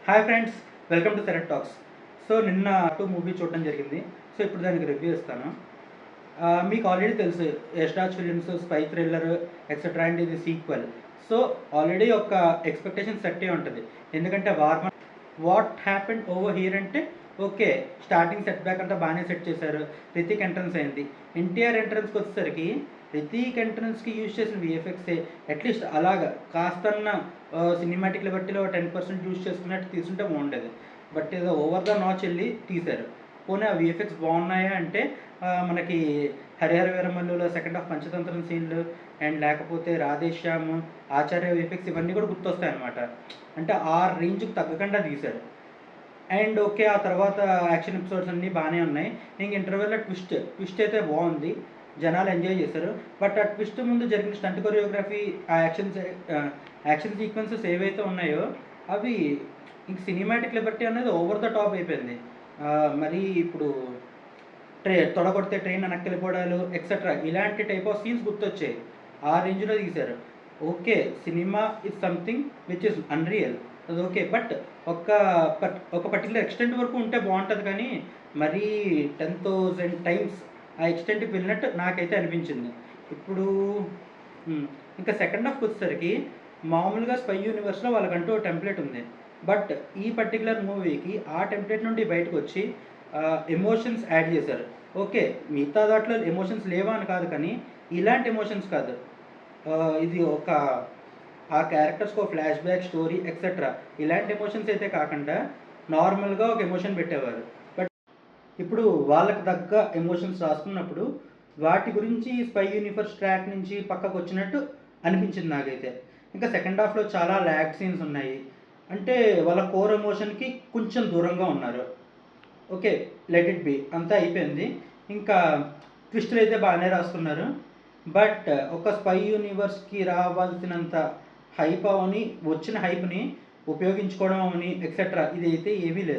Hi friends, welcome to సెరెట్ talks. So నిన్న movie చూడడం జరిగింది. సో ఇప్పుడు దానికి రివ్యూ ఇస్తాను. మీకు ఆల్రెడీ తెలుసు Yash Raj films spy thriller etcetera and ఇది సీక్వెల్. సో ఆల్రెడీ ఒక ఎక్స్పెక్టేషన్ సెట్ అయి ఉంటుంది. ఎందుకంటే వాట్ హ్యాపెండ్ ఓవర్ హియర్ అంటే ఓకే, స్టార్టింగ్ సెట్ బ్యాక్ అంతా బాగానే సెట్ చేశారు. రితిక్ ఎంట్రన్స్ అయింది. ఎన్టీఆర్ ఎంట్రన్స్కి వచ్చేసరికి రితిక్ ఎంట్రన్స్కి యూజ్ చేసిన విఎఫ్ఎక్సే అట్లీస్ట్ అలాగా కాస్తన్న సినిమాటిక్ లిబర్టీలో 10% యూజ్ చేసుకున్నట్టు తీసుంటే బాగుండేది. బట్ ఏదో ఓవర్ ద నాచ్ వెళ్ళి తీశారు. పోనీ ఆ విఎఫ్ఎక్స్ బాగున్నాయా అంటే మనకి హరిహర వీరమల్లులో సెకండ్ హాఫ్ పంచతంత్రం సీన్లు అండ్ లేకపోతే రాధేశ్యామ్, ఆచార్య విఎఫ్ఎక్స్ ఇవన్నీ కూడా గుర్తొస్తాయి అన్నమాట. అంటే ఆ రేంజ్కి తగ్గకుండా తీశారు. అండ్ ఓకే, ఆ తర్వాత యాక్షన్ ఎపిసోడ్స్ అన్నీ బాగానే ఉన్నాయి. ఇంక ఇంటర్వెల్లో ట్విస్ట్ అయితే బాగుంది, జనాలు ఎంజాయ్ చేశారు. బట్ ఆ ట్విస్ట్ ముందు జరిగిన స్టంట్ కొరియోగ్రఫీ, ఆ యాక్షన్ సీక్వెన్సెస్ ఏవైతే ఉన్నాయో అవి ఇంక సినిమాటిక్ లిబర్టీ అనేది ఓవర్ ద టాప్ అయిపోయింది. మరి ఇప్పుడు తొడగొడితే ట్రైన్ వెనక్కి వెళ్ళిపోవడాలు ఎక్సెట్రా ఇలాంటి టైప్ ఆఫ్ సీన్స్ గుర్తొచ్చాయి. ఆ రేంజ్లో తీశారు. Okay, cinema is something which is unreal, అది ఓకే. బట్ ఒక పర్టికులర్ ఎక్స్టెంట్ వరకు ఉంటే బాగుంటుంది, కానీ మరీ 10,000 టైమ్స్ ఆ ఎక్స్టెంట్కి వెళ్ళినట్టు నాకైతే అనిపించింది. ఇప్పుడు ఇంకా సెకండ్ హాఫ్కి వచ్చేసరికి మామూలుగా స్పై యూనివర్స్లో వాళ్ళకంటూ టెంప్లెట్ ఉంది. బట్ ఈ పర్టికులర్ మూవీకి ఆ టెంప్లెట్ నుండి బయటకు వచ్చి ఎమోషన్స్ యాడ్ చేశారు. ఓకే, మిగతా దాంట్లో ఎమోషన్స్ లేవా అని కాదు, కానీ ఇలాంటి ఎమోషన్స్ కాదు. ఇది ఒక ఆ క్యారెక్టర్స్కి ఒక ఫ్లాష్ బ్యాక్ స్టోరీ ఎక్సెట్రా ఇలాంటి ఎమోషన్స్ అయితే కాకుండా నార్మల్గా ఒక ఎమోషన్ పెట్టేవారు. బట్ ఇప్పుడు వాళ్ళకి తగ్గ ఎమోషన్స్ రాసుకున్నప్పుడు వాటి గురించి స్పై యూనివర్స్ ట్రాక్ నుంచి పక్కకు వచ్చినట్టు అనిపించింది నాకైతే. ఇంకా సెకండ్ హాఫ్లో చాలా ల్యాగ్ సీన్స్ ఉన్నాయి. అంటే వాళ్ళ కోర్ ఎమోషన్కి కొంచెం దూరంగా ఉన్నారు. ఓకే, లెట్ ఇట్ బి, అంతా అయిపోయింది. ఇంకా ట్విస్టులు అయితే బాగానే రాసుకున్నారు. బట్ ఒక స్పై యూనివర్స్కి రావాల్సినంత హైప్ అవని, వచ్చిన హైప్ని ఉపయోగించుకోవడం అవని ఎక్సెట్రా ఇదైతే ఏమీ లేదు.